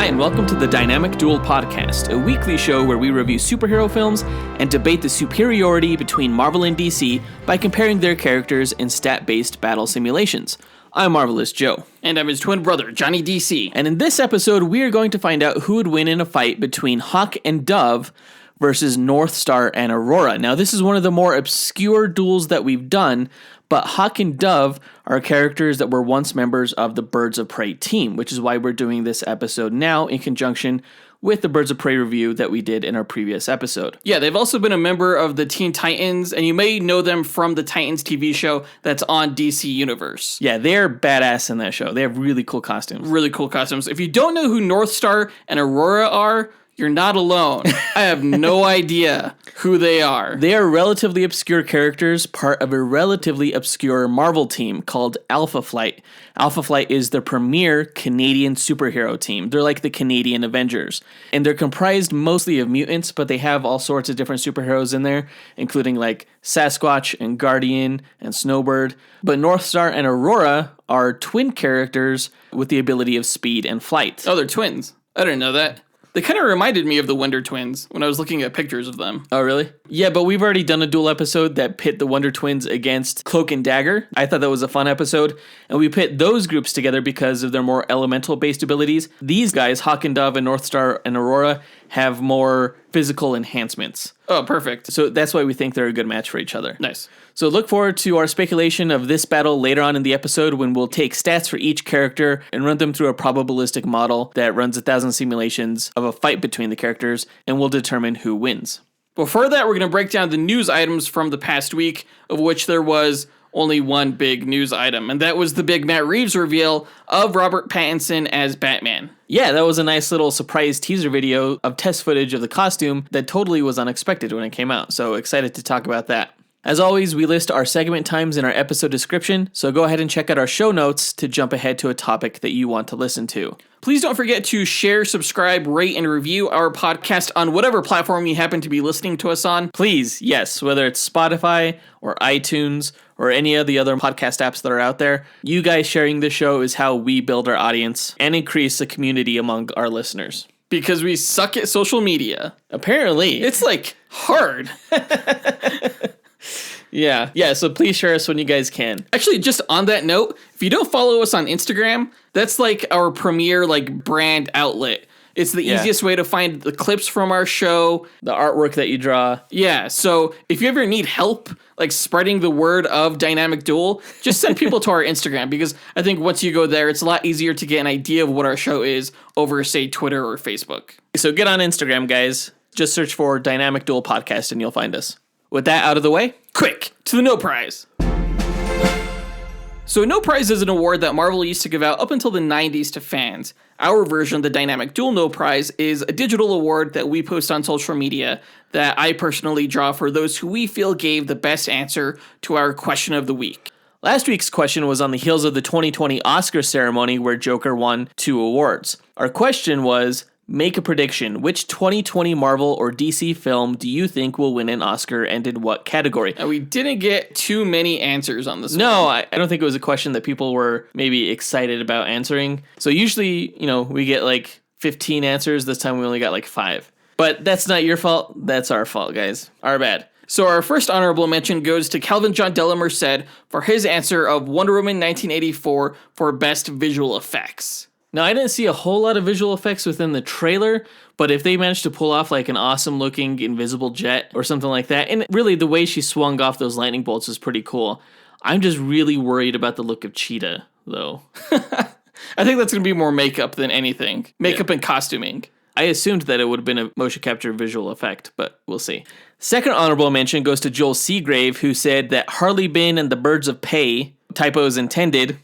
and welcome to the Dynamic Duel podcast, a weekly show where we review superhero films and debate the superiority between Marvel and DC by comparing their characters in stat-based battle simulations. I'm Marvelous Joe. And I'm his twin brother, Johnny DC. And in this episode, we are going to find out who would win in a fight between Hawk and Dove versus Northstar and Aurora. Now, this is one of the more obscure duels that we've done, but Hawk and Dove are characters that were once members of the Birds of Prey team, which is why we're doing this episode now in conjunction with the Birds of Prey review that we did in our previous episode. Yeah, they've also been a member of the Teen Titans, and you may know them from the Titans TV show that's on DC Universe. Yeah, they're badass in that show. They have really cool costumes. Really cool costumes. If you don't know who Northstar and Aurora are, you're not alone. I have no idea who they are. They are relatively obscure characters, part of a relatively obscure Marvel team called Alpha Flight. Alpha Flight is the premier Canadian superhero team. They're like the Canadian Avengers. And they're comprised mostly of mutants, but they have all sorts of different superheroes in there, including like Sasquatch and Guardian and Snowbird. But Northstar and Aurora are twin characters with the ability of speed and flight. Oh, they're twins. I didn't know that. They kind of reminded me of the Wonder Twins when I was looking at pictures of them. Oh, really? Yeah, but we've already done a duel episode that pit the Wonder Twins against Cloak and Dagger. I thought that was a fun episode, and we pit those groups together because of their more elemental-based abilities. These guys, Hawk and Dove and Northstar and Aurora, have more physical enhancements. Oh, perfect. So that's why we think they're a good match for each other. Nice. So look forward to our speculation of this battle later on in the episode when we'll take stats for each character and run them through a probabilistic model that runs 1,000 simulations of a fight between the characters, and we'll determine who wins. Before that, we're going to break down the news items from the past week, of which there was only one big news item, and that was the big Matt Reeves reveal of Robert Pattinson as Batman. Yeah, that was a nice little surprise teaser video of test footage of the costume that totally was unexpected when it came out, so excited to talk about that. As always, we list our segment times in our episode description, so go ahead and check out our show notes to jump ahead to a topic that you want to listen to. Please don't forget to share, subscribe, rate, and review our podcast on whatever platform you happen to be listening to us on. Please, yes, whether it's Spotify or iTunes or any of the other podcast apps that are out there, you guys sharing the show is how we build our audience and increase the community among our listeners. Because we suck at social media. Apparently. It's like hard. Yeah, so please share us when you guys can. Actually, just on that note, if you don't follow us on Instagram, that's like our premier brand outlet. It's the easiest way to find the clips from our show. The artwork that you draw. Yeah, so if you ever need help spreading the word of Dynamic Duel, just send people to our Instagram, because I think once you go there, it's a lot easier to get an idea of what our show is over, say, Twitter or Facebook. So get on Instagram, guys. Just search for Dynamic Duel Podcast and you'll find us. With that out of the way, quick, to the No Prize. So No Prize is an award that Marvel used to give out up until the 90s to fans. Our version, the Dynamic Duel No Prize, is a digital award that we post on social media that I personally draw for those who we feel gave the best answer to our question of the week. Last week's question was on the heels of the 2020 Oscar ceremony where Joker won 2 awards. Our question was, make a prediction. Which 2020 Marvel or DC film do you think will win an Oscar and in what category? Now, we didn't get too many answers on this one. No, I don't think it was a question that people were maybe excited about answering. So usually, we get 15 answers. This time we only got 5. But that's not your fault. That's our fault, guys. Our bad. So our first honorable mention goes to Calvin John Delamerced for his answer of Wonder Woman 1984 for Best Visual Effects. Now, I didn't see a whole lot of visual effects within the trailer, but if they managed to pull off an awesome-looking invisible jet or something like that, and really the way she swung off those lightning bolts is pretty cool. I'm just really worried about the look of Cheetah, though. I think that's going to be more makeup than anything. Makeup and costuming. I assumed that it would have been a motion capture visual effect, but we'll see. Second honorable mention goes to Joel Seagrave, who said that Harley Binn and the Birds of Prey, typos intended,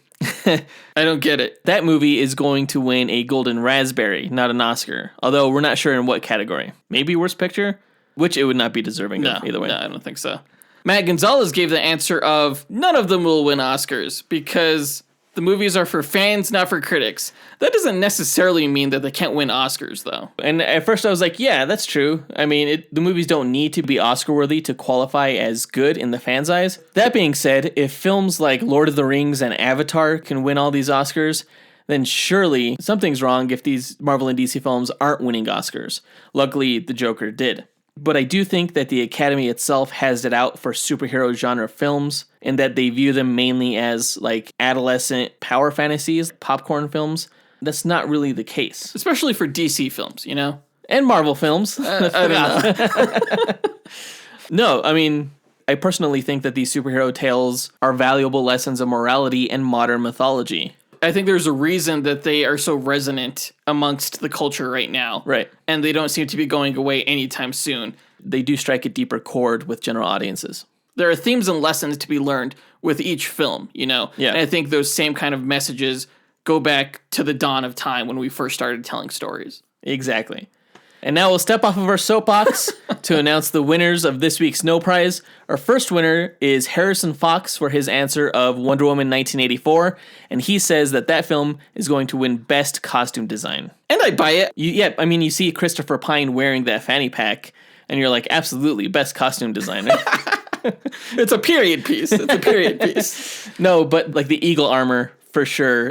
I don't get it. That movie is going to win a Golden Raspberry, not an Oscar. Although we're not sure in what category. Maybe Worst Picture, which it would not be deserving of either way. No, I don't think so. Matt Gonzalez gave the answer of none of them will win Oscars because The movies are for fans, not for critics. That doesn't necessarily mean that they can't win Oscars, though. And at first I was like, yeah, that's true. I mean, the movies don't need to be Oscar-worthy to qualify as good in the fans' eyes. That being said, if films like Lord of the Rings and Avatar can win all these Oscars, then surely something's wrong if these Marvel and DC films aren't winning Oscars. Luckily, the Joker did. But I do think that the Academy itself has it out for superhero genre films, and that they view them mainly as like adolescent power fantasies, popcorn films. That's not really the case. Especially for DC films, you know? And Marvel films. I don't know. No, I mean, I personally think that these superhero tales are valuable lessons of morality and modern mythology. I think there's a reason that they are so resonant amongst the culture right now. Right. And they don't seem to be going away anytime soon. They do strike a deeper chord with general audiences. There are themes and lessons to be learned with each film, you know? Yeah. And I think those same kind of messages go back to the dawn of time when we first started telling stories. Exactly. And now we'll step off of our soapbox to announce the winners of this week's No Prize. Our first winner is Harrison Fox for his answer of Wonder Woman 1984, and he says that film is going to win Best Costume Design. And I buy it. You see Christopher Pine wearing that fanny pack, and you're like, absolutely, Best Costume Designer. It's a period piece. It's a period piece. No, but like the eagle armor, for sure,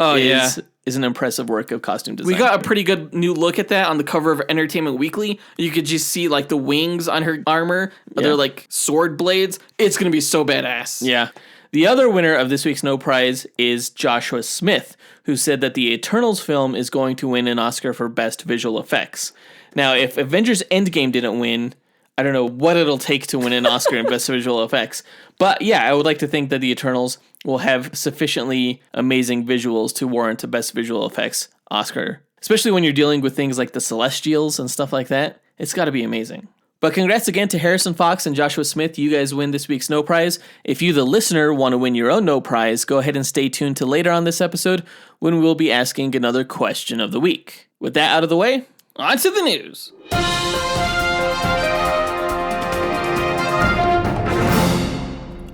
is an impressive work of costume design. We got a pretty good new look at that on the cover of Entertainment Weekly. You could just see like the wings on her armor. Yeah. They're like sword blades. It's going to be so badass. Yeah. The other winner of this week's No Prize is Joshua Smith, who said that the Eternals film is going to win an Oscar for Best Visual Effects. Now, if Avengers Endgame didn't win, I don't know what it'll take to win an Oscar in Best Visual Effects. But yeah, I would like to think that the Eternals will have sufficiently amazing visuals to warrant a Best Visual Effects Oscar. Especially when you're dealing with things like the Celestials and stuff like that. It's got to be amazing. But congrats again to Harrison Fox and Joshua Smith. You guys win this week's No Prize. If you, the listener, want to win your own No Prize, go ahead and stay tuned to later on this episode when we'll be asking another question of the week. With that out of the way, on to the news.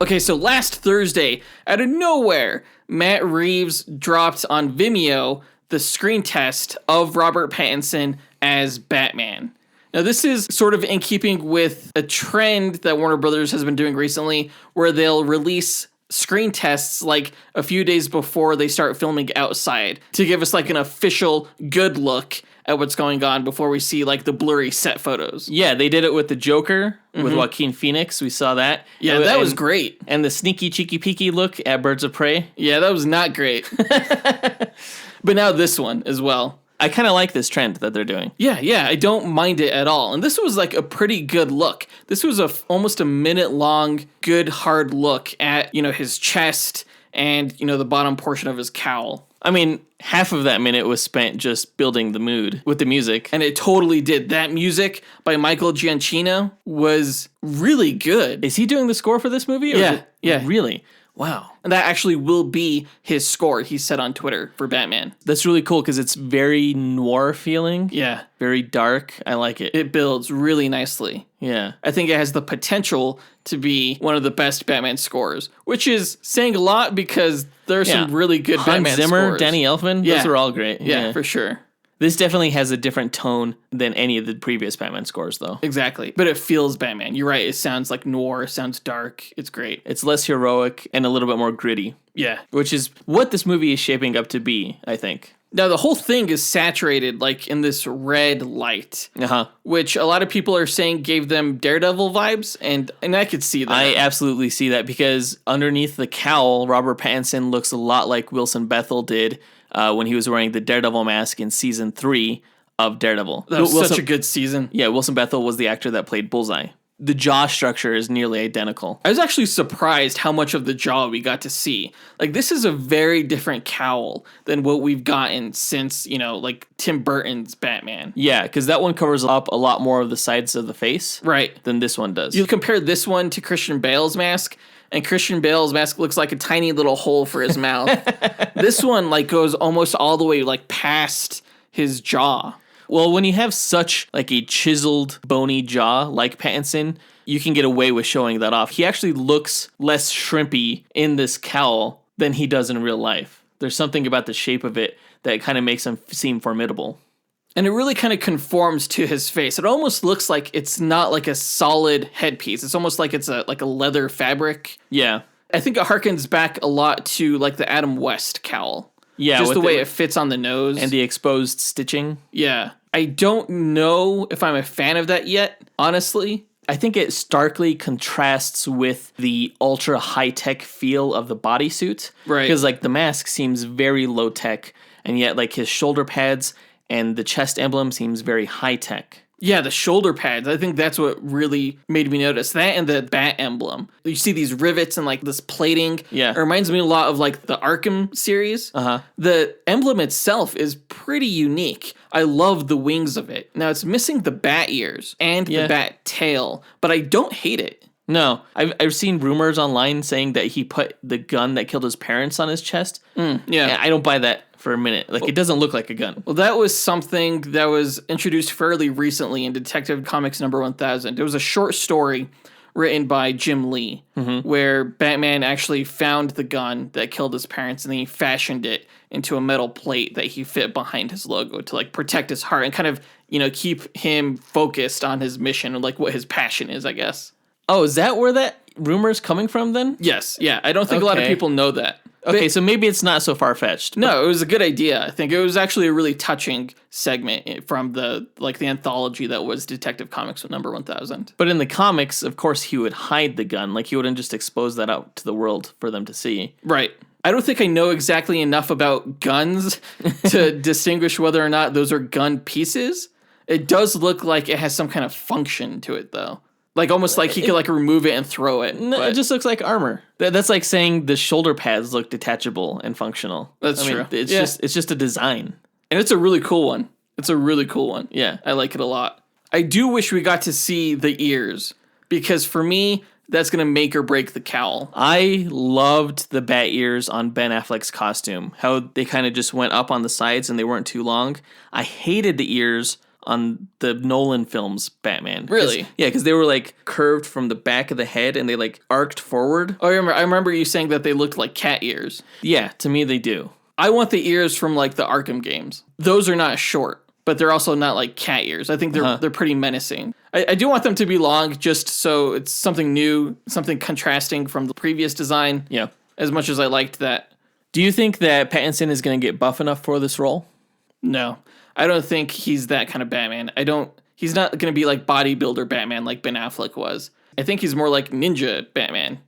Okay, so last Thursday, out of nowhere, Matt Reeves dropped on Vimeo the screen test of Robert Pattinson as Batman. Now, this is sort of in keeping with a trend that Warner Brothers has been doing recently, where they'll release screen tests like a few days before they start filming outside to give us like an official good look at what's going on before we see like the blurry set photos. Yeah, they did it with the Joker, with Joaquin Phoenix. We saw that. Yeah, that was great. And the sneaky, cheeky, peeky look at Birds of Prey. Yeah, that was not great. But now this one as well. I kind of like this trend that they're doing. Yeah, I don't mind it at all. And this was like a pretty good look. This was almost a minute long, good, hard look at, his chest and, the bottom portion of his cowl. I mean, half of that minute was spent just building the mood with the music. And it totally did. That music by Michael Giacchino was really good. Is he doing the score for this movie? Yeah. Really? Wow. And that actually will be his score, he said on Twitter, for Batman. That's really cool because it's very noir feeling. Yeah. Very dark. I like it. It builds really nicely. Yeah. I think it has the potential to be one of the best Batman scores, which is saying a lot because there are some really good Batman Zimmer, scores. Danny Elfman, those are all great. Yeah, for sure. This definitely has a different tone than any of the previous Batman scores, though. Exactly. But it feels Batman. You're right. It sounds like noir. It sounds dark. It's great. It's less heroic and a little bit more gritty. Yeah. Which is what this movie is shaping up to be, I think. Now, the whole thing is saturated, like, in this red light. Which a lot of people are saying gave them Daredevil vibes, and I could see that. I absolutely see that, because underneath the cowl, Robert Pattinson looks a lot like Wilson Bethel did when he was wearing the Daredevil mask in season 3 of Daredevil. That was such a good season. Yeah, Wilson Bethel was the actor that played Bullseye. The jaw structure is nearly identical. I was actually surprised how much of the jaw we got to see. Like, this is a very different cowl than what we've gotten since, like Tim Burton's Batman. Yeah, because that one covers up a lot more of the sides of the face. Right. Than this one does. You compare this one to Christian Bale's mask, and Christian Bale's mask looks like a tiny little hole for his mouth. This one, goes almost all the way, past his jaw. Well, when you have such a chiseled, bony jaw like Pattinson, you can get away with showing that off. He actually looks less shrimpy in this cowl than he does in real life. There's something about the shape of it that kind of makes him seem formidable. And it really kind of conforms to his face. It almost looks like it's not like a solid headpiece. It's almost like it's a leather fabric. Yeah. I think it harkens back a lot to the Adam West cowl. Yeah, just with the way it fits on the nose. and the exposed stitching. Yeah. I don't know if I'm a fan of that yet, honestly. I think it starkly contrasts with the ultra high-tech feel of the bodysuit. Right. Because, like, the mask seems very low-tech, and yet, like, his shoulder pads and the chest emblem seems very high-tech. Yeah, the shoulder pads. I think that's what really made me notice that, and the bat emblem. You see these rivets and like this plating. Yeah. It reminds me a lot of like the Arkham series. Uh-huh. The emblem itself is pretty unique. I love the wings of it. Now it's missing the bat ears and the bat tail, but I don't hate it. No, I've seen rumors online saying that he put the gun that killed his parents on his chest. Yeah. And I don't buy that for a minute. Like, it doesn't look like a gun. Well, that was something that was introduced fairly recently in Detective Comics number 1000. It was a short story written by Jim Lee, where Batman actually found the gun that killed his parents, and then he fashioned it into a metal plate that he fit behind his logo to like protect his heart and kind of, keep him focused on his mission and like what his passion is, I guess. Oh, is that where that rumor's coming from then? Yes, yeah. I don't think a lot of people know that. Okay, so maybe it's not so far-fetched. No, it was a good idea. I think it was actually a really touching segment from the anthology that was Detective Comics number 1000. But in the comics, of course, he would hide the gun. Like, he wouldn't just expose that out to the world for them to see. Right. I don't think I know exactly enough about guns to distinguish whether or not those are gun pieces. It does look like it has some kind of function to it, though. Like, almost like he could, like, remove it and throw it. No, it just looks like armor. That's like saying the shoulder pads look detachable and functional. That's true. It's just a design. And it's a really cool one. It's a really cool one. Yeah. I like it a lot. I do wish we got to see the ears, because for me, that's going to make or break the cowl. I loved the bat ears on Ben Affleck's costume. How they kind of just went up on the sides and they weren't too long. I hated the ears on the Nolan films Batman. Really? Yeah, because they were like curved from the back of the head and they like arced forward. Oh, I remember you saying that they looked like cat ears. Yeah, to me they do. I want the ears from like the Arkham games. Those are not short, but they're also not like cat ears. I think they're pretty menacing. I do want them to be long, just so it's something new, something contrasting from the previous design. Yeah. As much as I liked that. Do you think that Pattinson is going to get buff enough for this role? No. I don't think he's that kind of Batman. He's not going to be like bodybuilder Batman like Ben Affleck was. I think he's more like ninja Batman,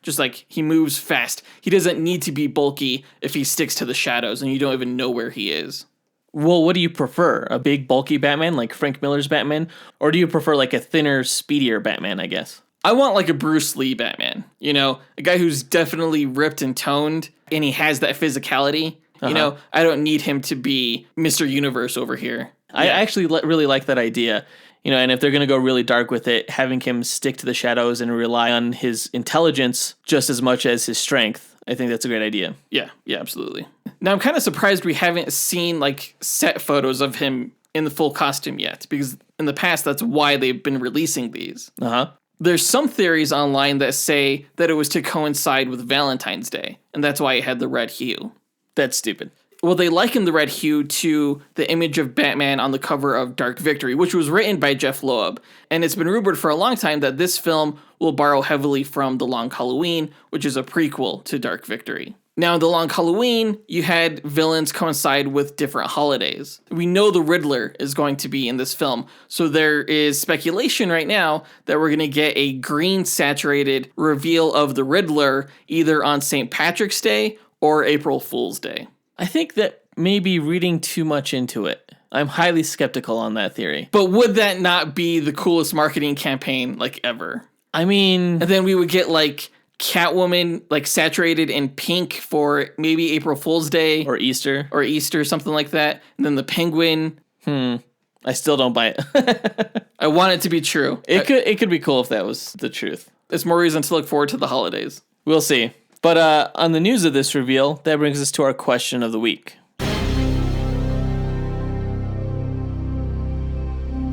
just like he moves fast. He doesn't need to be bulky if he sticks to the shadows and you don't even know where he is. Well, what do you prefer? A big, bulky Batman like Frank Miller's Batman? Or do you prefer like a thinner, speedier Batman, I guess? I want like a Bruce Lee Batman, a guy who's definitely ripped and toned and he has that physicality. I don't need him to be Mr. Universe over here. I actually really like that idea. And if they're going to go really dark with it, having him stick to the shadows and rely on his intelligence just as much as his strength, I think that's a great idea. Yeah, absolutely. Now, I'm kind of surprised we haven't seen like set photos of him in the full costume yet, because in the past, that's why they've been releasing these. Uh-huh. There's some theories online that say that it was to coincide with Valentine's Day, and that's why it had the red hue. That's stupid. Well, they likened the red hue to the image of Batman on the cover of Dark Victory, which was written by Jeff Loeb. And it's been rumored for a long time that this film will borrow heavily from The Long Halloween, which is a prequel to Dark Victory. Now, in The Long Halloween, you had villains coincide with different holidays. We know the Riddler is going to be in this film, so there is speculation right now that we're going to get a green saturated reveal of the Riddler either on St. Patrick's Day or April Fool's Day. I think that may be reading too much into it. I'm highly skeptical on that theory. But would that not be the coolest marketing campaign, like, ever? I mean... And then we would get, like, Catwoman, like, saturated in pink for maybe April Fool's Day. Or Easter. Or Easter, something like that. And then the Penguin. I still don't buy it. I want it to be true. It could be cool if that was the truth. It's more reason to look forward to the holidays. We'll see. But on the news of this reveal, that brings us to our question of the week.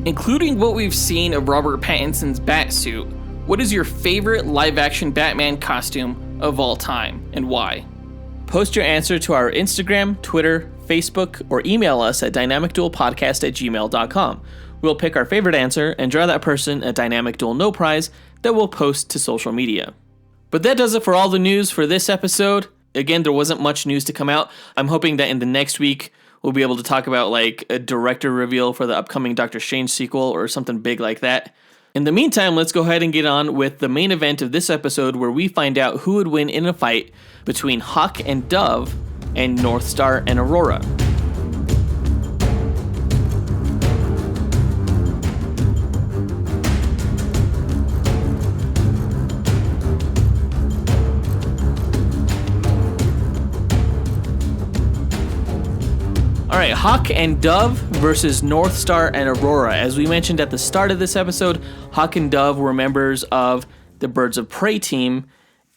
Including what we've seen of Robert Pattinson's Batsuit, what is your favorite live-action Batman costume of all time, and why? Post your answer to our Instagram, Twitter, Facebook, or email us at dynamicduelpodcast@gmail.com. We'll pick our favorite answer and draw that person a Dynamic Duel No Prize that we'll post to social media. But that does it for all the news for this episode. Again, there wasn't much news to come out. I'm hoping that in the next week, we'll be able to talk about like a director reveal for the upcoming Doctor Strange sequel or something big like that. In the meantime, let's go ahead and get on with the main event of this episode where we find out who would win in a fight between Hawk and Dove and Northstar and Aurora. All right, Hawk and Dove versus Northstar and Aurora. As we mentioned at the start of this episode, Hawk and Dove were members of the Birds of Prey team,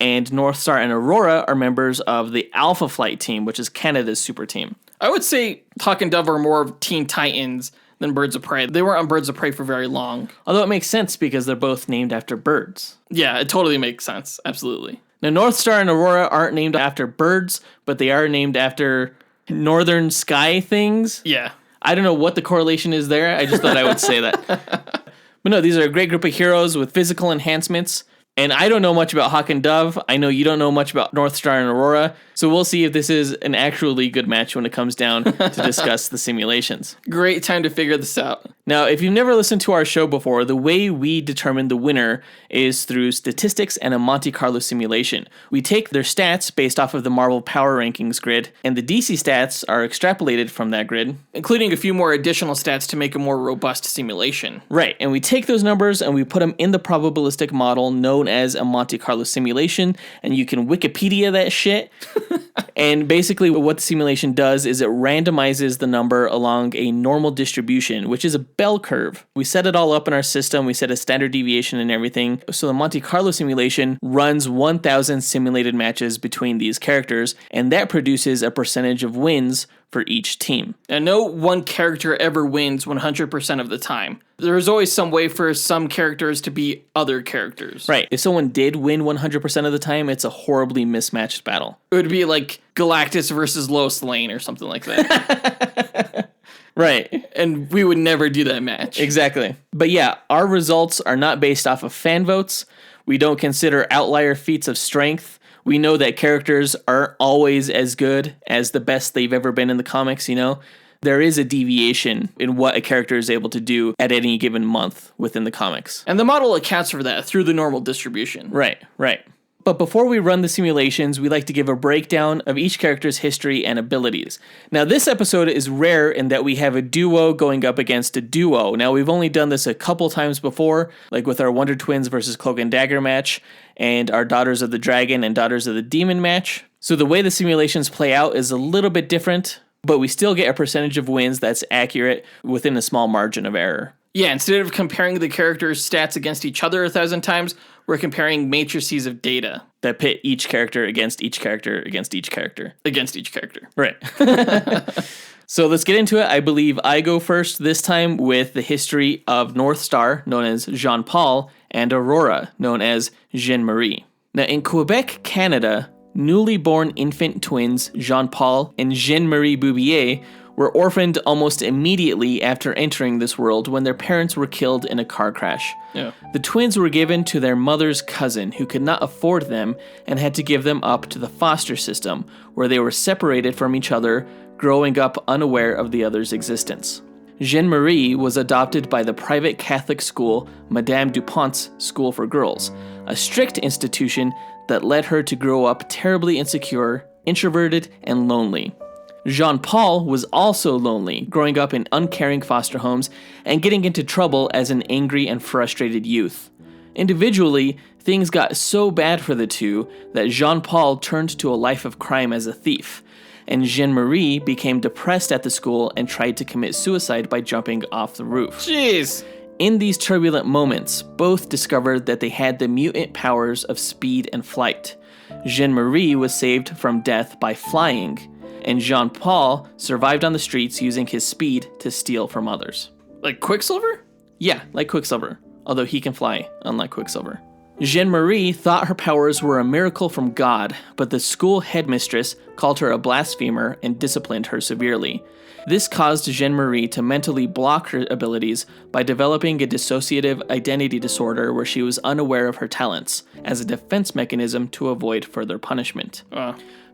and Northstar and Aurora are members of the Alpha Flight team, which is Canada's super team. I would say Hawk and Dove are more of Teen Titans than Birds of Prey. They weren't on Birds of Prey for very long. Although it makes sense because they're both named after birds. Yeah, it totally makes sense. Absolutely. Now, Northstar and Aurora aren't named after birds, but they are named after northern sky things. Yeah. I don't know what the correlation is there. I just thought I would say that. But no, these are a great group of heroes with physical enhancements. And I don't know much about Hawk and Dove. I know you don't know much about Northstar and Aurora. So we'll see if this is an actually good match when it comes down to discuss the simulations. Great time to figure this out. Now, if you've never listened to our show before, the way we determine the winner is through statistics and a Monte Carlo simulation. We take their stats based off of the Marvel Power Rankings grid, and the DC stats are extrapolated from that grid, including a few more additional stats to make a more robust simulation. Right, and we take those numbers and we put them in the probabilistic model known as a Monte Carlo simulation, and you can Wikipedia that shit. And basically what the simulation does is it randomizes the number along a normal distribution, which is a bell curve. We set it all up in our system. We set a standard deviation and everything. So the Monte Carlo simulation runs 1,000 simulated matches between these characters, and that produces a percentage of wins for each team. And no one character ever wins 100% of the time. There's always some way for some characters to beat other characters. Right. If someone did win 100% of the time, it's a horribly mismatched battle. It would be like Galactus versus Lois Lane or something like that. Right. And we would never do that match. Exactly. But yeah, our results are not based off of fan votes. We don't consider outlier feats of strength. We know that characters aren't always as good as the best they've ever been in the comics, you know? There is a deviation in what a character is able to do at any given month within the comics. And the model accounts for that through the normal distribution. Right. But before we run the simulations, we like to give a breakdown of each character's history and abilities. Now, this episode is rare in that we have a duo going up against a duo. Now, we've only done this a couple times before, like with our Wonder Twins versus Cloak and Dagger match, and our Daughters of the Dragon and Daughters of the Demon match. So the way the simulations play out is a little bit different, but we still get a percentage of wins that's accurate within a small margin of error. Yeah, instead of comparing the characters' stats against each other 1,000 times, we're comparing matrices of data that pit each character against each character against each character. Against each character. Right. So let's get into it. I believe I go first this time with the history of Northstar, known as Jean-Paul, and Aurora, known as Jeanne-Marie. Now, in Quebec, Canada, newly born infant twins Jean-Paul and Jeanne-Marie Boubier were orphaned almost immediately after entering this world when their parents were killed in a car crash. Yeah. The twins were given to their mother's cousin, who could not afford them and had to give them up to the foster system, where they were separated from each other, growing up unaware of the other's existence. Jeanne-Marie was adopted by the private Catholic school Madame Dupont's School for Girls, a strict institution that led her to grow up terribly insecure, introverted, and lonely. Jean-Paul was also lonely, growing up in uncaring foster homes and getting into trouble as an angry and frustrated youth. Individually, things got so bad for the two that Jean-Paul turned to a life of crime as a thief, and Jeanne-Marie became depressed at the school and tried to commit suicide by jumping off the roof. Jeez! In these turbulent moments, both discovered that they had the mutant powers of speed and flight. Jeanne-Marie was saved from death by flying, and Jean-Paul survived on the streets using his speed to steal from others. Like Quicksilver? Yeah, like Quicksilver, although he can fly, unlike Quicksilver. Jeanne-Marie thought her powers were a miracle from God, but the school headmistress called her a blasphemer and disciplined her severely. This caused Jeanne-Marie to mentally block her abilities by developing a dissociative identity disorder where she was unaware of her talents, as a defense mechanism to avoid further punishment.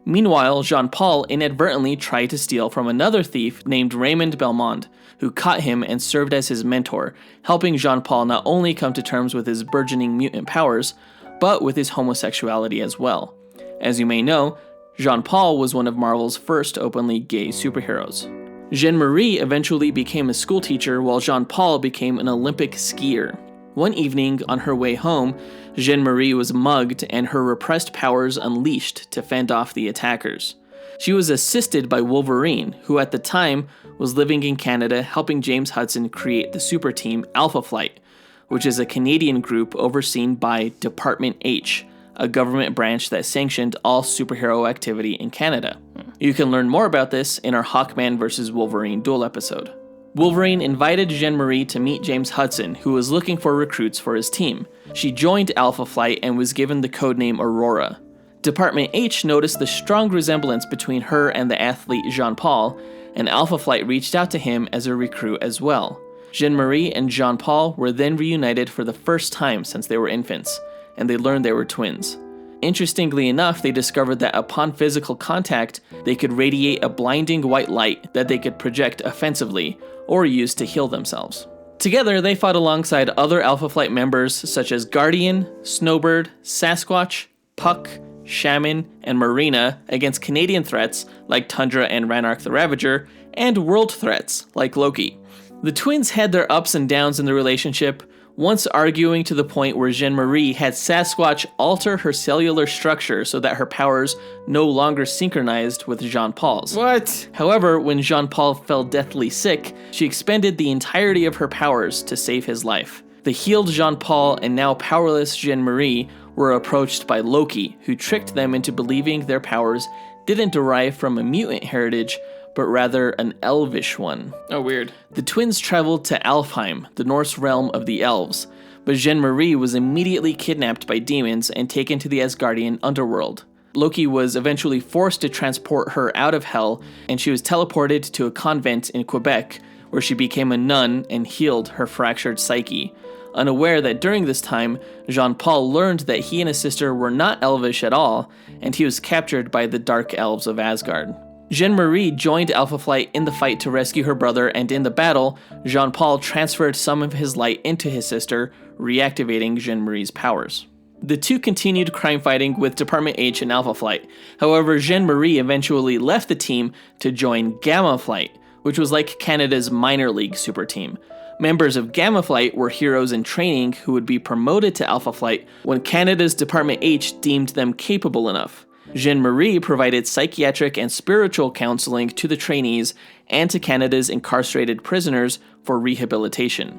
Meanwhile, Jean-Paul inadvertently tried to steal from another thief named Raymond Belmond, who caught him and served as his mentor, helping Jean-Paul not only come to terms with his burgeoning mutant powers, but with his homosexuality as well. As you may know, Jean-Paul was one of Marvel's first openly gay superheroes. Jeanne-Marie eventually became a schoolteacher while Jean-Paul became an Olympic skier. One evening, on her way home, Jeanne-Marie was mugged and her repressed powers unleashed to fend off the attackers. She was assisted by Wolverine, who at the time was living in Canada helping James Hudson create the super team Alpha Flight, which is a Canadian group overseen by Department H, a government branch that sanctioned all superhero activity in Canada. You can learn more about this in our Hawkman vs. Wolverine Duel episode. Wolverine invited Jeanne-Marie to meet James Hudson, who was looking for recruits for his team. She joined Alpha Flight and was given the codename Aurora. Department H noticed the strong resemblance between her and the athlete Jean-Paul, and Alpha Flight reached out to him as a recruit as well. Jeanne-Marie and Jean-Paul were then reunited for the first time since they were infants, and they learned they were twins. Interestingly enough, they discovered that upon physical contact, they could radiate a blinding white light that they could project offensively, or use to heal themselves. Together, they fought alongside other Alpha Flight members such as Guardian, Snowbird, Sasquatch, Puck, Shaman, and Marina against Canadian threats like Tundra and Ranark the Ravager, and world threats like Loki. The twins had their ups and downs in the relationship, once arguing to the point where Jeanne-Marie had Sasquatch alter her cellular structure so that her powers no longer synchronized with Jean-Paul's. What? However, when Jean-Paul fell deathly sick, she expended the entirety of her powers to save his life. The healed Jean-Paul and now powerless Jeanne-Marie were approached by Loki, who tricked them into believing their powers didn't derive from a mutant heritage, but rather an elvish one. Oh, weird. The twins traveled to Alfheim, the Norse realm of the elves, but Jeanne-Marie was immediately kidnapped by demons and taken to the Asgardian underworld. Loki was eventually forced to transport her out of Hell, and she was teleported to a convent in Quebec, where she became a nun and healed her fractured psyche, unaware that during this time, Jean-Paul learned that he and his sister were not elvish at all, and he was captured by the Dark Elves of Asgard. Jeanne-Marie joined Alpha Flight in the fight to rescue her brother, and in the battle, Jean-Paul transferred some of his light into his sister, reactivating Jeanne-Marie's powers. The two continued crime fighting with Department H and Alpha Flight. However, Jeanne-Marie eventually left the team to join Gamma Flight, which was like Canada's minor league super team. Members of Gamma Flight were heroes in training who would be promoted to Alpha Flight when Canada's Department H deemed them capable enough. Jeanne-Marie provided psychiatric and spiritual counseling to the trainees and to Canada's incarcerated prisoners for rehabilitation.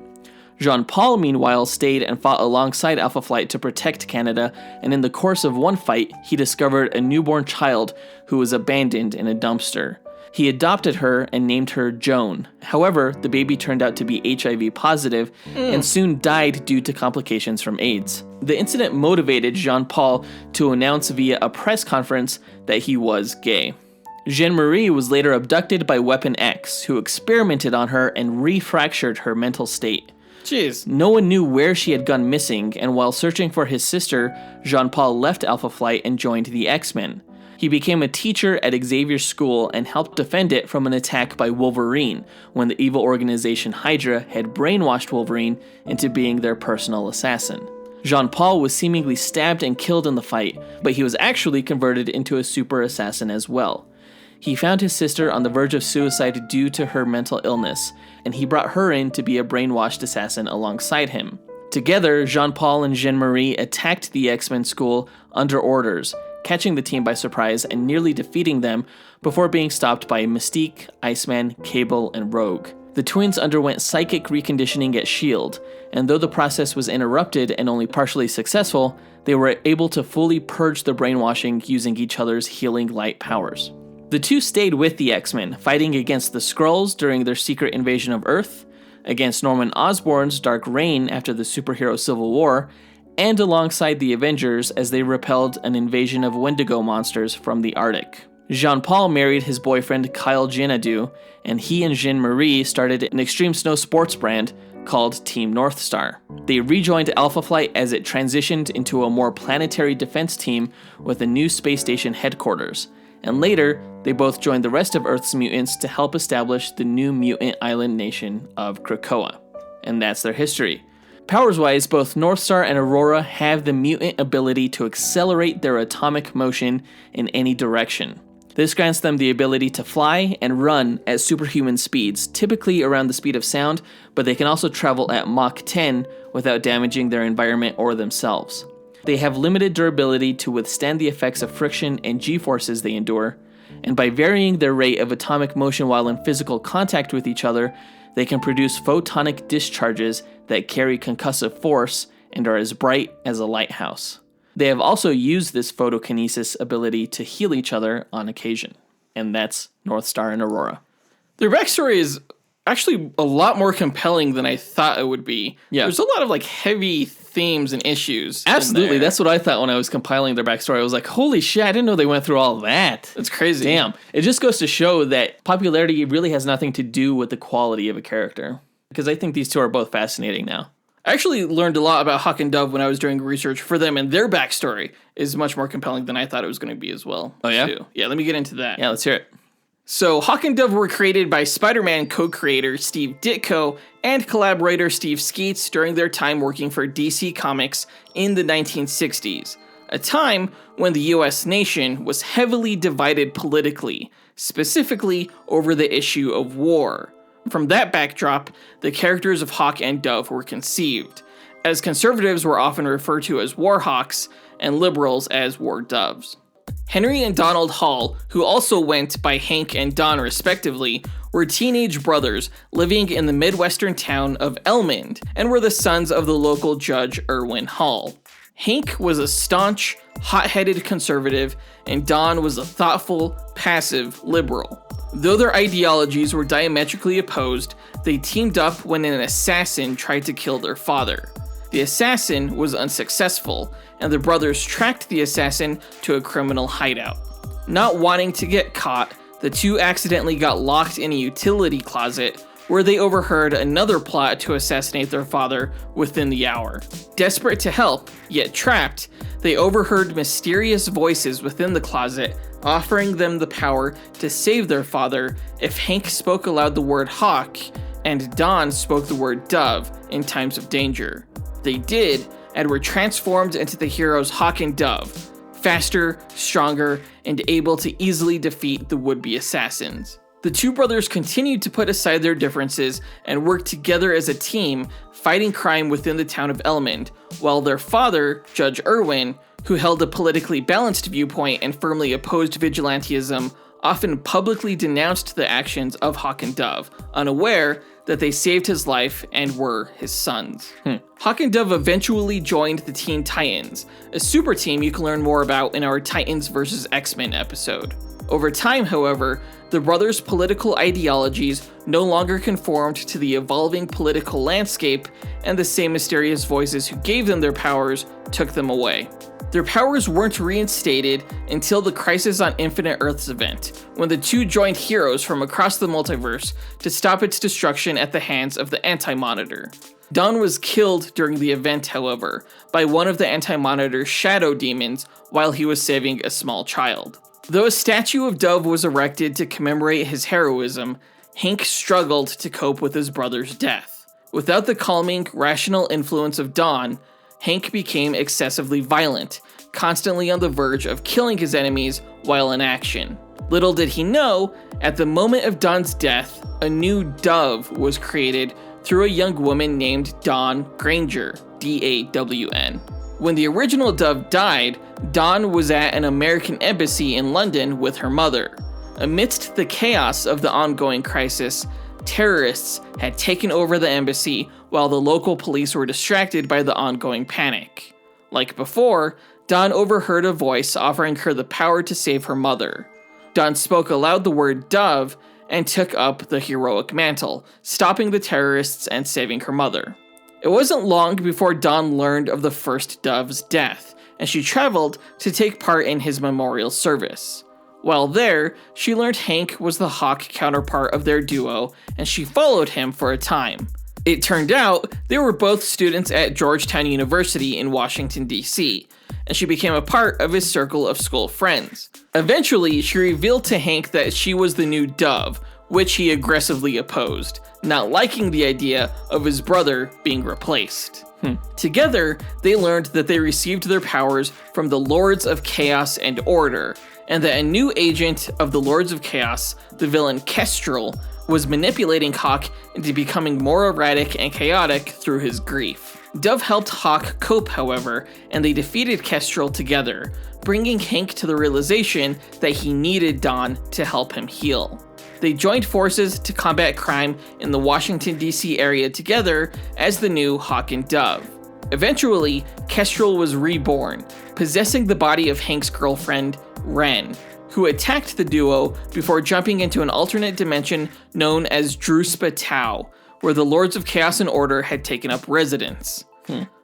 Jean-Paul, meanwhile, stayed and fought alongside Alpha Flight to protect Canada, and in the course of one fight, he discovered a newborn child who was abandoned in a dumpster. He adopted her and named her Joan. However, the baby turned out to be HIV positive and soon died due to complications from AIDS. The incident motivated Jean-Paul to announce via a press conference that he was gay. Jeanne-Marie was later abducted by Weapon X, who experimented on her and refractured her mental state. Jeez. No one knew where she had gone missing, and while searching for his sister, Jean-Paul left Alpha Flight and joined the X-Men. He became a teacher at Xavier's school and helped defend it from an attack by Wolverine when the evil organization Hydra had brainwashed Wolverine into being their personal assassin. Jean-Paul was seemingly stabbed and killed in the fight, but he was actually converted into a super assassin as well. He found his sister on the verge of suicide due to her mental illness, and he brought her in to be a brainwashed assassin alongside him. Together, Jean-Paul and Jeanne-Marie attacked the X-Men school under orders, catching the team by surprise and nearly defeating them before being stopped by Mystique, Iceman, Cable, and Rogue. The twins underwent psychic reconditioning at S.H.I.E.L.D., and though the process was interrupted and only partially successful, they were able to fully purge the brainwashing using each other's healing light powers. The two stayed with the X-Men, fighting against the Skrulls during their secret invasion of Earth, against Norman Osborn's Dark Reign after the superhero Civil War, and alongside the Avengers as they repelled an invasion of Wendigo monsters from the Arctic. Jean-Paul married his boyfriend Kyle Janadu, and he and Jean-Marie started an extreme snow sports brand called Team Northstar. They rejoined Alpha Flight as it transitioned into a more planetary defense team with a new space station headquarters, and later, they both joined the rest of Earth's mutants to help establish the new mutant island nation of Krakoa. And that's their history. Powers-wise, both Northstar and Aurora have the mutant ability to accelerate their atomic motion in any direction. This grants them the ability to fly and run at superhuman speeds, typically around the speed of sound, but they can also travel at Mach 10 without damaging their environment or themselves. They have limited durability to withstand the effects of friction and G-forces they endure, and by varying their rate of atomic motion while in physical contact with each other, they can produce photonic discharges that carry concussive force and are as bright as a lighthouse. They have also used this photokinesis ability to heal each other on occasion. And that's Northstar and Aurora. Their backstory is actually a lot more compelling than I thought it would be. Yeah. There's a lot of like heavy themes and issues. Absolutely. That's what I thought when I was compiling their backstory. I was like, holy shit, I didn't know they went through all that. That's crazy. Damn. It just goes to show that popularity really has nothing to do with the quality of a character. Because I think these two are both fascinating now. I actually learned a lot about Hawk and Dove when I was doing research for them, and their backstory is much more compelling than I thought it was going to be as well. Oh, yeah? Too. Yeah, let me get into that. Yeah, let's hear it. So, Hawk and Dove were created by Spider-Man co-creator Steve Ditko and collaborator Steve Skeets during their time working for DC Comics in the 1960s, a time when the US nation was heavily divided politically, specifically over the issue of war. From that backdrop, the characters of Hawk and Dove were conceived, as conservatives were often referred to as war hawks and liberals as war doves. Henry and Donald Hall, who also went by Hank and Don respectively, were teenage brothers living in the Midwestern town of Elmond and were the sons of the local Judge Irwin Hall. Hank was a staunch, hot-headed conservative, and Don was a thoughtful, passive liberal. Though their ideologies were diametrically opposed, they teamed up when an assassin tried to kill their father. The assassin was unsuccessful, and the brothers tracked the assassin to a criminal hideout. Not wanting to get caught, the two accidentally got locked in a utility closet, where they overheard another plot to assassinate their father within the hour. Desperate to help, yet trapped, they overheard mysterious voices within the closet offering them the power to save their father if Hank spoke aloud the word Hawk and Don spoke the word Dove in times of danger. They did, and were transformed into the heroes Hawk and Dove, faster, stronger, and able to easily defeat the would-be assassins. The two brothers continued to put aside their differences and work together as a team, fighting crime within the town of Elmond, while their father, Judge Irwin, who held a politically balanced viewpoint and firmly opposed vigilantism, often publicly denounced the actions of Hawk and Dove, unaware that they saved his life and were his sons. Hawk and Dove eventually joined the Teen Titans, a super team you can learn more about in our Titans vs. X-Men episode. Over time, however, the brothers' political ideologies no longer conformed to the evolving political landscape, and the same mysterious voices who gave them their powers took them away. Their powers weren't reinstated until the Crisis on Infinite Earths event, when the two joined heroes from across the multiverse to stop its destruction at the hands of the Anti-Monitor. Don was killed during the event, however, by one of the Anti-Monitor's shadow demons while he was saving a small child. Though a statue of Dove was erected to commemorate his heroism, Hank struggled to cope with his brother's death. Without the calming, rational influence of Don, Hank became excessively violent, constantly on the verge of killing his enemies while in action. Little did he know, at the moment of Don's death, a new Dove was created through a young woman named Dawn Granger, D-A-W-N. When the original Dove died, Dawn was at an American embassy in London with her mother. Amidst the chaos of the ongoing crisis, terrorists had taken over the embassy while the local police were distracted by the ongoing panic. Like before, Dawn overheard a voice offering her the power to save her mother. Dawn spoke aloud the word Dove and took up the heroic mantle, stopping the terrorists and saving her mother. It wasn't long before Dawn learned of the first Dove's death, and she traveled to take part in his memorial service. While there, she learned Hank was the Hawk counterpart of their duo, and she followed him for a time. It turned out they were both students at Georgetown University in Washington, D.C., and she became a part of his circle of school friends. Eventually, she revealed to Hank that she was the new Dove, which he aggressively opposed, not liking the idea of his brother being replaced. Together, they learned that they received their powers from the Lords of Chaos and Order, and that a new agent of the Lords of Chaos, the villain Kestrel, was manipulating Hawk into becoming more erratic and chaotic through his grief. Dove helped Hawk cope, however, and they defeated Kestrel together, bringing Hank to the realization that he needed Dawn to help him heal. They joined forces to combat crime in the Washington, D.C. area together as the new Hawk and Dove. Eventually, Kestrel was reborn, possessing the body of Hank's girlfriend, Ren, who attacked the duo before jumping into an alternate dimension known as Druspa Tau, where the Lords of Chaos and Order had taken up residence.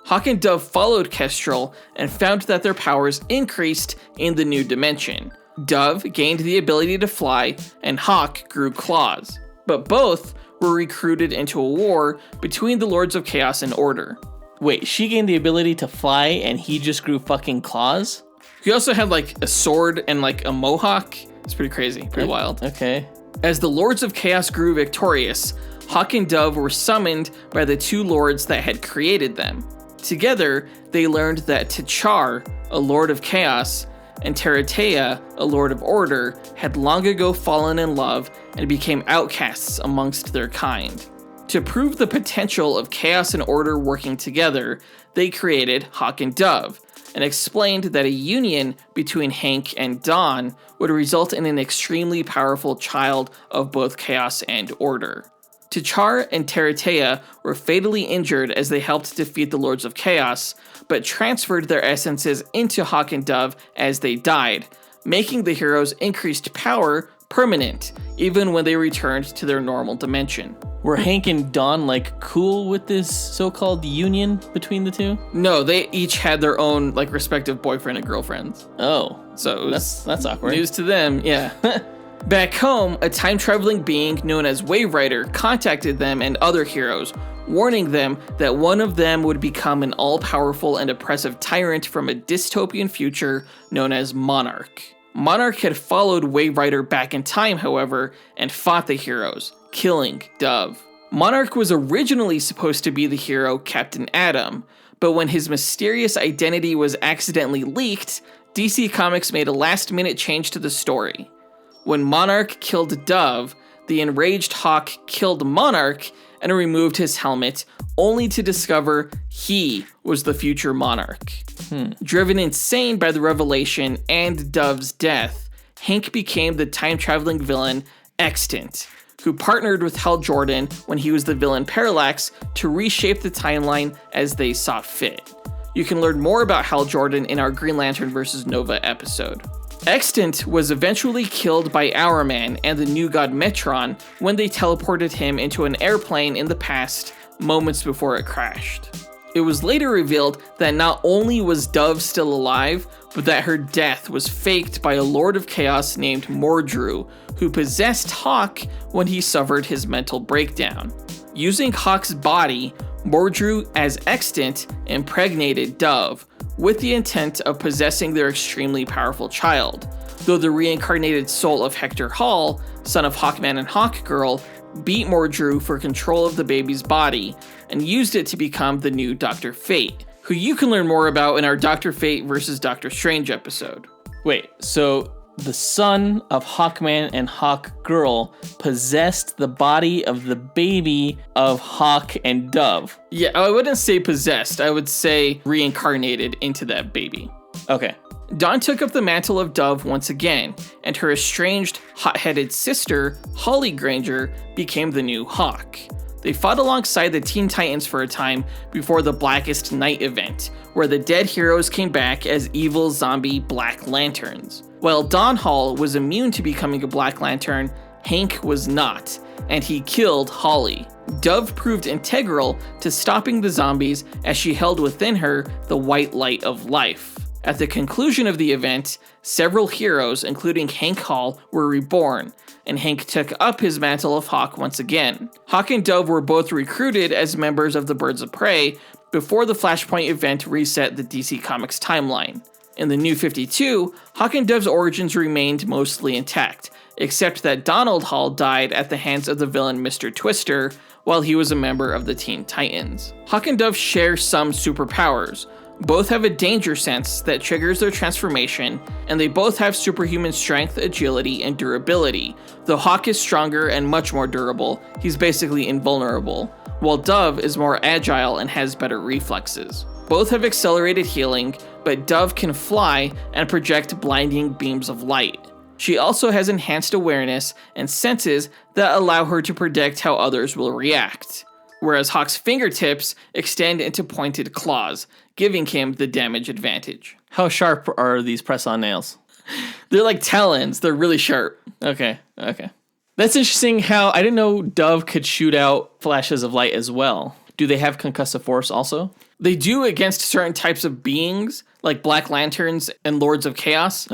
Hawk and Dove followed Kestrel and found that their powers increased in the new dimension. Dove gained the ability to fly, and Hawk grew claws, but both were recruited into a war between the Lords of Chaos and Order. Wait, she gained the ability to fly and he just grew fucking claws? He also had like a sword and like a mohawk. It's pretty crazy, pretty wild. Okay. As the Lords of Chaos grew victorious, Hawk and Dove were summoned by the two lords that had created them. Together, they learned that T'Char, a Lord of Chaos, and Teratea, a Lord of Order, had long ago fallen in love and became outcasts amongst their kind. To prove the potential of Chaos and Order working together, they created Hawk and Dove, and explained that a union between Hank and Dawn would result in an extremely powerful child of both Chaos and Order. T'Char and Teratea were fatally injured as they helped defeat the Lords of Chaos, but transferred their essences into Hawk and Dove as they died, making the heroes' increased power permanent, even when they returned to their normal dimension. Were Hank and Dawn like cool with this so-called union between the two? No, they each had their own like respective boyfriend and girlfriends. Oh, So it was that's awkward. news to them, yeah. Back home, a time-traveling being known as Wave Rider contacted them and other heroes, warning them that one of them would become an all-powerful and oppressive tyrant from a dystopian future known as Monarch. Monarch had followed Wave Rider back in time, however, and fought the heroes, killing Dove. Monarch was originally supposed to be the hero Captain Atom, but when his mysterious identity was accidentally leaked, DC Comics made a last-minute change to the story. When Monarch killed Dove, the enraged Hawk killed Monarch and removed his helmet, only to discover he was the future Monarch. Driven insane by the revelation and Dove's death, Hank became the time-traveling villain Extant, who partnered with Hal Jordan when he was the villain Parallax to reshape the timeline as they saw fit. You can learn more about Hal Jordan in our Green Lantern vs. Nova episode. Extant was eventually killed by Hourman and the new god Metron when they teleported him into an airplane in the past, moments before it crashed. It was later revealed that not only was Dove still alive, but that her death was faked by a Lord of Chaos named Mordru, who possessed Hawk when he suffered his mental breakdown. Using Hawk's body, Mordru, as Extant, impregnated Dove, with the intent of possessing their extremely powerful child, though the reincarnated soul of Hector Hall, son of Hawkman and Hawkgirl, beat Mordru for control of the baby's body, and used it to become the new Dr. Fate, who you can learn more about in our Dr. Fate vs. Dr. Strange episode. Wait, so the son of Hawkman and Hawkgirl possessed the body of the baby of Hawk and Dove. Yeah, I wouldn't say possessed, I would say reincarnated into that baby. Okay. Dawn took up the mantle of Dove once again, and her estranged, hot-headed sister, Holly Granger, became the new Hawk. They fought alongside the Teen Titans for a time before the Blackest Night event, where the dead heroes came back as evil zombie Black Lanterns. While Dawn Hall was immune to becoming a Black Lantern, Hank was not, and he killed Holly. Dove proved integral to stopping the zombies as she held within her the white light of life. At the conclusion of the event, several heroes, including Hank Hall, were reborn, and Hank took up his mantle of Hawk once again. Hawk and Dove were both recruited as members of the Birds of Prey before the Flashpoint event reset the DC Comics timeline. In the New 52, Hawk and Dove's origins remained mostly intact, except that Donald Hall died at the hands of the villain Mr. Twister while he was a member of the Teen Titans. Hawk and Dove share some superpowers. Both have a danger sense that triggers their transformation, and they both have superhuman strength, agility, and durability. Though Hawk is stronger and much more durable, he's basically invulnerable, while Dove is more agile and has better reflexes. Both have accelerated healing, but Dove can fly and project blinding beams of light. She also has enhanced awareness and senses that allow her to predict how others will react, whereas Hawk's fingertips extend into pointed claws, giving him the damage advantage. How sharp are these press-on nails? They're like talons. They're really sharp. Okay. That's interesting how I didn't know Dove could shoot out flashes of light as well. Do they have concussive force also? They do against certain types of beings, like Black Lanterns and Lords of Chaos.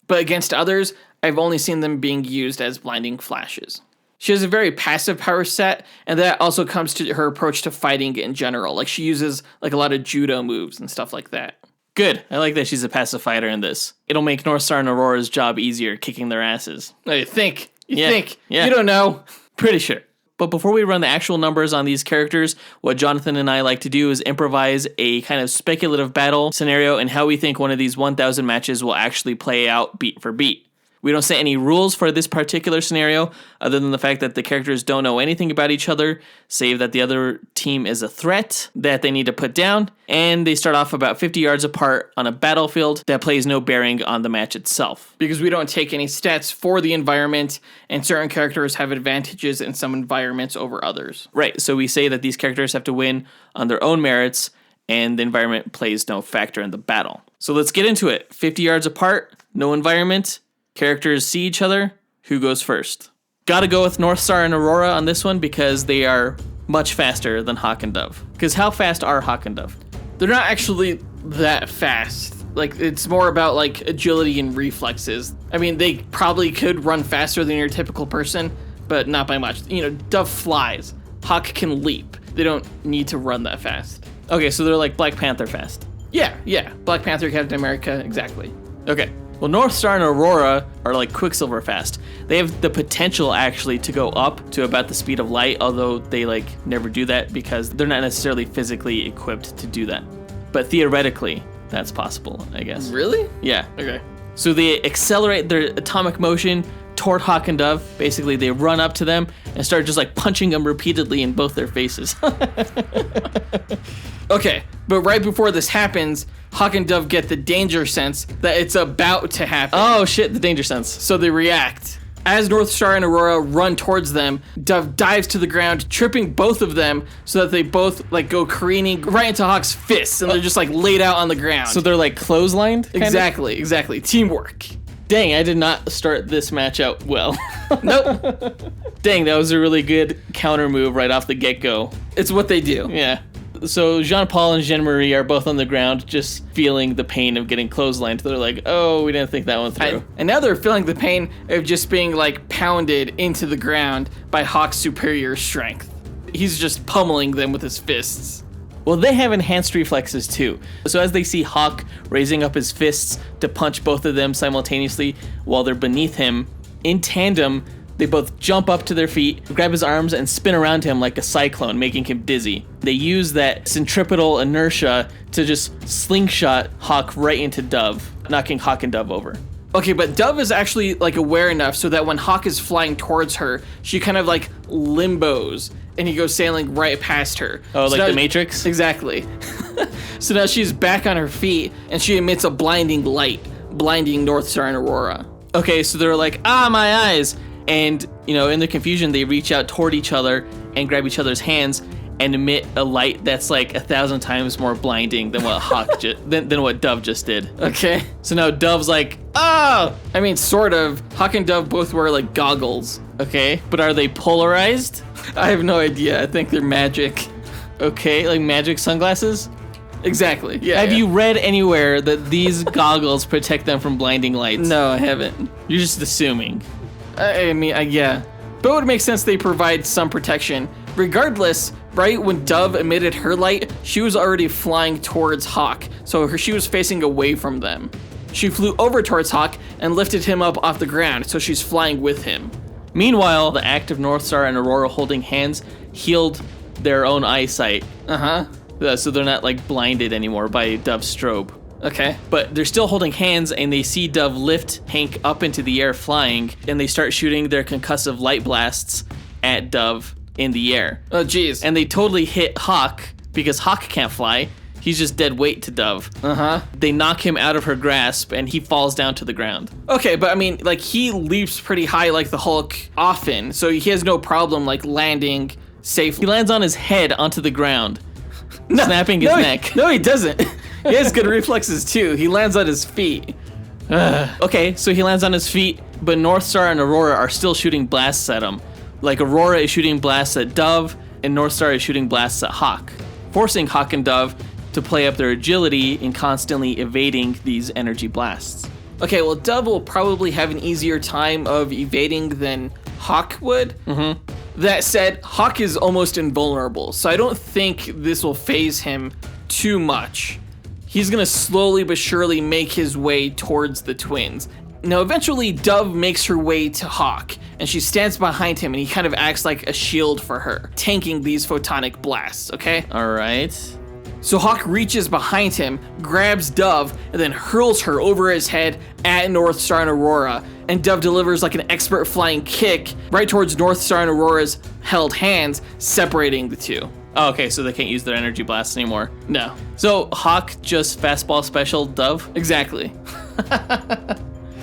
But against others, I've only seen them being used as blinding flashes. She has a very passive power set, and that also comes to her approach to fighting in general. Like, she uses like a lot of judo moves and stuff like that. Good. I like that she's a passive fighter in this. It'll make Northstar and Aurora's job easier, kicking their asses. Oh, you think? You think? Yeah. You don't know. Pretty sure. But before we run the actual numbers on these characters, what Jonathan and I like to do is improvise a kind of speculative battle scenario and how we think one of these 1,000 matches will actually play out beat for beat. We don't set any rules for this particular scenario, other than the fact that the characters don't know anything about each other, save that the other team is a threat that they need to put down, and they start off about 50 yards apart on a battlefield that plays no bearing on the match itself. Because we don't take any stats for the environment, and certain characters have advantages in some environments over others. Right, so we say that these characters have to win on their own merits, and the environment plays no factor in the battle. So let's get into it. 50 yards apart, no environment. Characters see each other. Who goes first? Gotta go with Northstar and Aurora on this one because they are much faster than Hawk and Dove. Because how fast are Hawk and Dove? They're not actually that fast. Like, it's more about like agility and reflexes. I mean, they probably could run faster than your typical person, but not by much. You know, Dove flies. Hawk can leap. They don't need to run that fast. Okay, so they're like Black Panther fast. Yeah. Black Panther, Captain America, exactly. Okay. Well, Northstar and Aurora are like Quicksilver fast. They have the potential actually to go up to about the speed of light, although they like never do that because they're not necessarily physically equipped to do that. But theoretically, that's possible, I guess. Really? Yeah. Okay. So they accelerate their atomic motion toward Hawk and Dove. Basically, they run up to them and start just like punching them repeatedly in both their faces. Okay, but right before this happens, Hawk and Dove get the danger sense that it's about to happen. Oh shit, the danger sense. So they react. As Northstar and Aurora run towards them, Dove dives to the ground, tripping both of them so that they both like go careening right into Hawk's fists, and they're just like laid out on the ground. So they're like clotheslined? Exactly. Teamwork. Dang, I did not start this match out well. Nope. Dang, that was a really good counter move right off the get-go. It's what they do. Yeah. So Jean-Paul and Jean-Marie are both on the ground just feeling the pain of getting clotheslined. They're like, oh, we didn't think that one through. And now they're feeling the pain of just being like pounded into the ground by Hawk's superior strength. He's just pummeling them with his fists. Well, they have enhanced reflexes too. So as they see Hawk raising up his fists to punch both of them simultaneously while they're beneath him, in tandem, they both jump up to their feet, grab his arms, and spin around him like a cyclone, making him dizzy. They use that centripetal inertia to just slingshot Hawk right into Dove, knocking Hawk and Dove over. Okay, but Dove is actually like aware enough so that when Hawk is flying towards her, she kind of like limbos and he goes sailing right past her. Oh, so like now, the Matrix? Exactly. So now she's back on her feet and she emits a blinding light, blinding Northstar and Aurora. Okay, so they're like, my eyes. And, you know, in their confusion, they reach out toward each other and grab each other's hands and emit a light that's like 1,000 times more blinding than what than what Dove just did. Okay. So now Dove's like, I mean, sort of. Hawk and Dove both wear like goggles. Okay, but are they polarized? I have no idea. I think they're magic. Okay, like magic sunglasses? Exactly. Yeah. Have you read anywhere that these goggles protect them from blinding lights? No, I haven't. You're just assuming. I mean, yeah. But it would make sense they provide some protection. Regardless, right when Dove emitted her light, she was already flying towards Hawk, so she was facing away from them. She flew over towards Hawk and lifted him up off the ground, so she's flying with him. Meanwhile, the act of Northstar and Aurora holding hands healed their own eyesight. So they're not like blinded anymore by Dove's strobe. Okay. But they're still holding hands, and they see Dove lift Hank up into the air flying, and they start shooting their concussive light blasts at Dove in the air. Oh, geez. And they totally hit Hawk, because Hawk can't fly. He's just dead weight to Dove. They knock him out of her grasp, and he falls down to the ground. Okay, but I mean, like, he leaps pretty high like the Hulk often, so he has no problem, like, landing safely. He lands on his head onto the ground, snapping his neck. No, he doesn't. He has good reflexes, too. He lands on his feet. Okay, so he lands on his feet, but Northstar and Aurora are still shooting blasts at him. Like, Aurora is shooting blasts at Dove, and Northstar is shooting blasts at Hawk, forcing Hawk and Dove to play up their agility in constantly evading these energy blasts. Okay, well, Dove will probably have an easier time of evading than Hawk would. That said, Hawk is almost invulnerable, so I don't think this will phase him too much. He's gonna slowly but surely make his way towards the twins. Now, eventually, Dove makes her way to Hawk, and she stands behind him, and he kind of acts like a shield for her, tanking these photonic blasts, okay? All right. So Hawk reaches behind him, grabs Dove, and then hurls her over his head at Northstar and Aurora, and Dove delivers like an expert flying kick right towards Northstar and Aurora's held hands, separating the two. Oh, okay, so they can't use their energy blasts anymore. No. So Hawk just fastball special Dove? Exactly.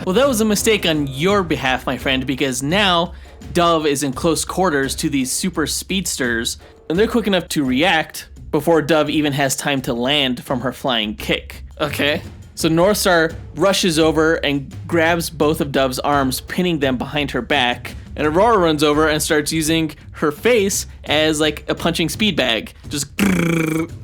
Well, that was a mistake on your behalf, my friend, because now Dove is in close quarters to these super speedsters, and they're quick enough to react before Dove even has time to land from her flying kick. Okay. So Northstar rushes over and grabs both of Dove's arms, pinning them behind her back, and Aurora runs over and starts using her face as like a punching speed bag, just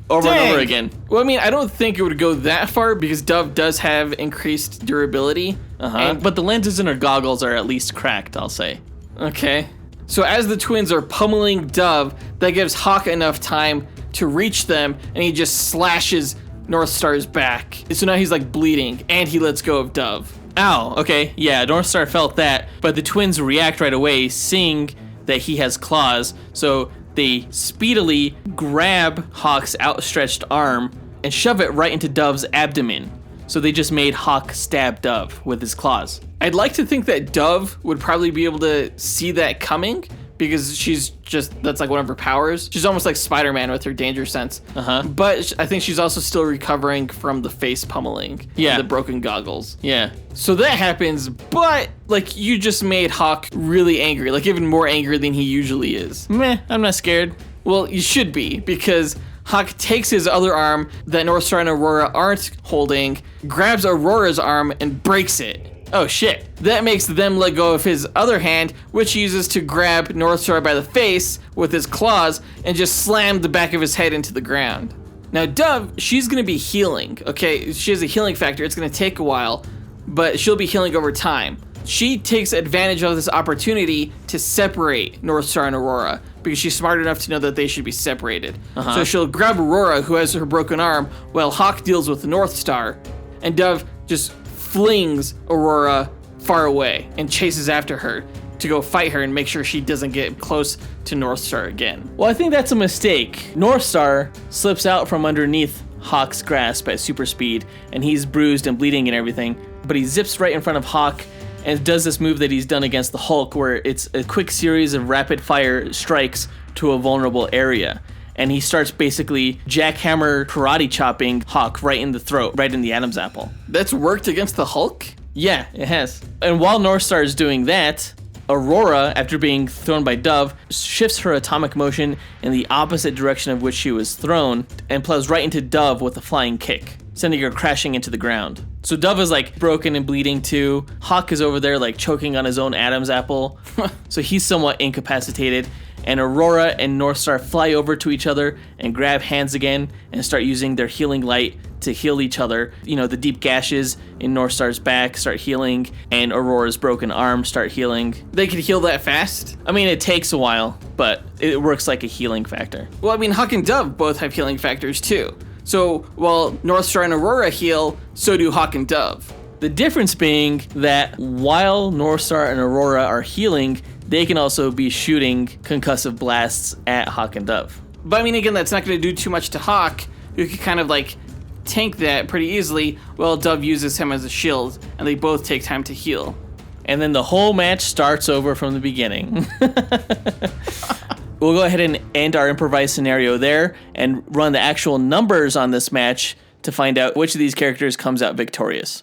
over and over again. Well, I mean, I don't think it would go that far because Dove does have increased durability. But the lenses in her goggles are at least cracked, I'll say. Okay. So as the twins are pummeling Dove, that gives Hawk enough time to reach them, and he just slashes Northstar's back. So now he's like bleeding, and he lets go of Dove. Ow, okay, yeah, Northstar felt that, but the twins react right away, seeing that he has claws, so they speedily grab Hawk's outstretched arm and shove it right into Dove's abdomen. So they just made Hawk stab Dove with his claws. I'd like to think that Dove would probably be able to see that coming, because that's like one of her powers. She's almost like Spider-Man with her danger sense. But I think she's also still recovering from the face pummeling. Yeah. The broken goggles. Yeah. So that happens, but like you just made Hawk really angry, like even more angry than he usually is. Meh, I'm not scared. Well, you should be, because Hawk takes his other arm that Northstar and Aurora aren't holding, grabs Aurora's arm, and breaks it. Oh shit. That makes them let go of his other hand, which he uses to grab Northstar by the face with his claws and just slam the back of his head into the ground. Now Dove, she's gonna be healing, okay? She has a healing factor, it's gonna take a while, but she'll be healing over time. She takes advantage of this opportunity to separate Northstar and Aurora, because she's smart enough to know that they should be separated. So she'll grab Aurora, who has her broken arm, while Hawk deals with Northstar, and Dove just flings Aurora far away and chases after her to go fight her and make sure she doesn't get close to Northstar again. Well, I think that's a mistake. Northstar slips out from underneath Hawk's grasp at super speed, and he's bruised and bleeding and everything, but he zips right in front of Hawk and does this move that he's done against the Hulk, where it's a quick series of rapid fire strikes to a vulnerable area. And he starts basically jackhammer karate chopping Hawk right in the throat, right in the Adam's apple. That's worked against the Hulk? Yeah, it has. And while Northstar is doing that, Aurora, after being thrown by Dove, shifts her atomic motion in the opposite direction of which she was thrown and plows right into Dove with a flying kick. sending her crashing into the ground. So Dove is like broken and bleeding too. Hawk is over there like choking on his own Adam's apple. So he's somewhat incapacitated. And Aurora and Northstar fly over to each other and grab hands again and start using their healing light to heal each other. You know, the deep gashes in Northstar's back start healing, and Aurora's broken arm start healing. They can heal that fast? I mean, it takes a while, but it works like a healing factor. Well, I mean, Hawk and Dove both have healing factors too. So while Northstar and Aurora heal, so do Hawk and Dove. The difference being that while Northstar and Aurora are healing, they can also be shooting concussive blasts at Hawk and Dove. But I mean, again, that's not going to do too much to Hawk, who can kind of like tank that pretty easily, while Dove uses him as a shield, and they both take time to heal. And then the whole match starts over from the beginning. We'll go ahead and end our improvised scenario there and run the actual numbers on this match to find out which of these characters comes out victorious.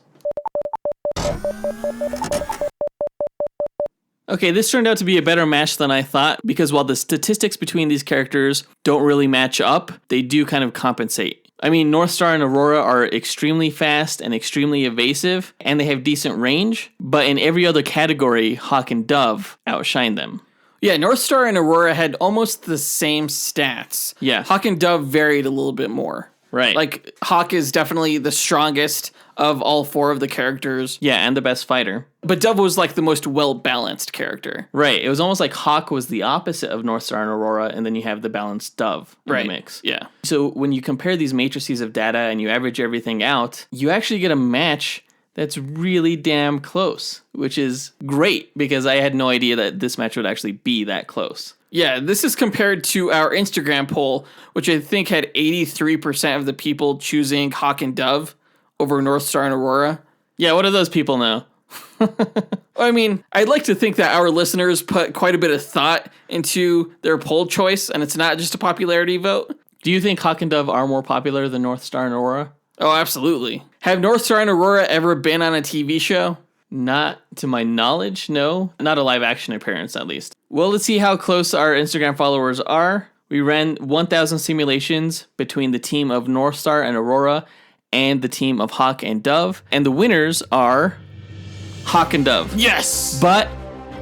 Okay, this turned out to be a better match than I thought, because while the statistics between these characters don't really match up, they do kind of compensate. I mean, Northstar and Aurora are extremely fast and extremely evasive, and they have decent range, but in every other category, Hawk and Dove outshine them. Yeah, Northstar and Aurora had almost the same stats. Yeah. Hawk and Dove varied a little bit more. Right. Like, Hawk is definitely the strongest of all four of the characters. Yeah, and the best fighter. But Dove was like the most well-balanced character. Right. It was almost like Hawk was the opposite of Northstar and Aurora, and then you have the balanced Dove in the mix. Yeah. So when you compare these matrices of data and you average everything out, you actually get a match that's really damn close, which is great because I had no idea that this match would actually be that close. Yeah, this is compared to our Instagram poll, which I think had 83% of the people choosing Hawk and Dove over Northstar and Aurora. Yeah, what do those people know? I mean, I'd like to think that our listeners put quite a bit of thought into their poll choice, and it's not just a popularity vote. Do you think Hawk and Dove are more popular than Northstar and Aurora? Oh, absolutely. Have Northstar and Aurora ever been on a TV show? Not to my knowledge, no. Not a live action appearance, at least. Well, let's see how close our Instagram followers are. We ran 1,000 simulations between the team of Northstar and Aurora and the team of Hawk and Dove. And the winners are Hawk and Dove. Yes! But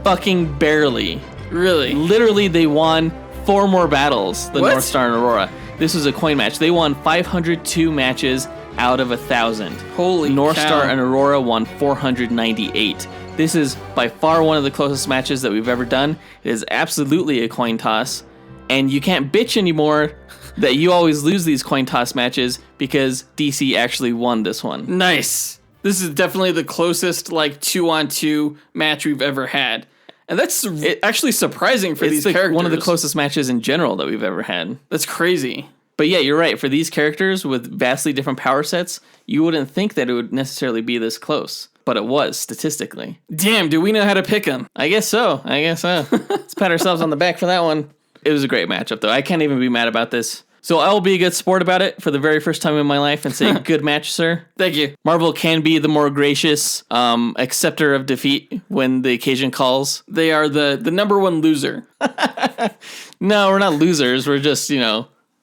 fucking barely. Really? Literally, they won 4 more battles than What? Northstar and Aurora. This was a coin match. They won 502 matches out of 1,000. Holy Northstar cow. and Aurora won 498. This is by far one of the closest matches that we've ever done. It is absolutely a coin toss. And you can't bitch anymore that you always lose these coin toss matches because DC actually won this one. Nice. This is definitely the closest, like, 2-on-2 match we've ever had. And that's actually surprising for these characters. One of the closest matches in general that we've ever had. That's crazy. But yeah, you're right. For these characters with vastly different power sets, you wouldn't think that it would necessarily be this close. But it was, statistically. Damn, do we know how to pick them? I guess so. Let's pat ourselves on the back for that one. It was a great matchup, though. I can't even be mad about this. So I will be a good sport about it for the very first time in my life and say, good match, sir. Thank you. Marvel can be the more gracious acceptor of defeat when the occasion calls. They are the number one loser. No, we're not losers. We're just,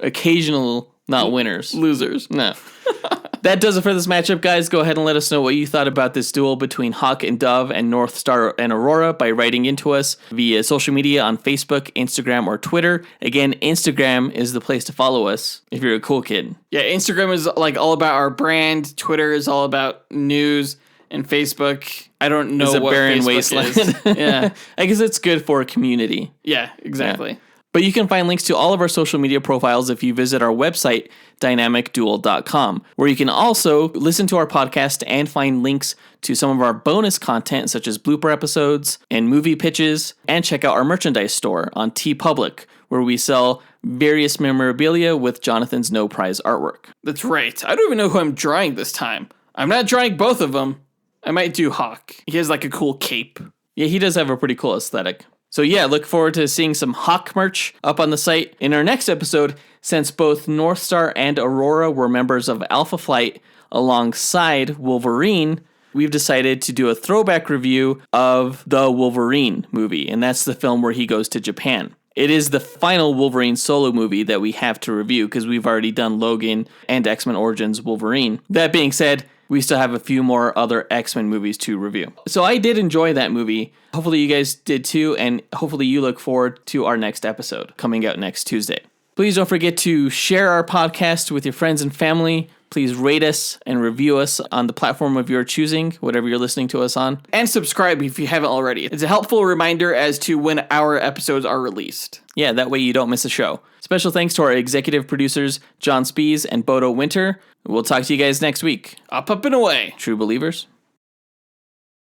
occasional not winners. Losers. No. That does it for this matchup, guys. Go ahead and let us know what you thought about this duel between Hawk and Dove and Northstar and Aurora by writing into us via social media on Facebook, Instagram, or Twitter. Again, Instagram is the place to follow us if you're a cool kid. Yeah, Instagram is like all about our brand. Twitter is all about news. And Facebook, I don't know what what barren Facebook wasteland. is. Yeah. I guess it's good for a community. Yeah, exactly. Yeah. But you can find links to all of our social media profiles if you visit our website, dynamicduel.com, where you can also listen to our podcast and find links to some of our bonus content, such as blooper episodes and movie pitches, and check out our merchandise store on TeePublic, where we sell various memorabilia with Jonathan's no prize artwork. That's right. I don't even know who I'm drawing this time. I'm not drawing both of them. I might do Hawk. He has like a cool cape. Yeah, he does have a pretty cool aesthetic. So yeah, look forward to seeing some Hawk merch up on the site. In our next episode, since both Northstar and Aurora were members of Alpha Flight alongside Wolverine, we've decided to do a throwback review of the Wolverine movie, and that's the film where he goes to Japan. it is the final Wolverine solo movie that we have to review because we've already done Logan and X-Men Origins Wolverine. That being said, we still have a few more other X-Men movies to review. So I did enjoy that movie. Hopefully you guys did too, and hopefully you look forward to our next episode coming out next Tuesday. Please don't forget to share our podcast with your friends and family. Please rate us and review us on the platform of your choosing, whatever you're listening to us on. And subscribe if you haven't already. It's a helpful reminder as to when our episodes are released. Yeah, that way you don't miss a show. Special thanks to our executive producers, John Spees and Bodo Winter. We'll talk to you guys next week. Up and away. True believers.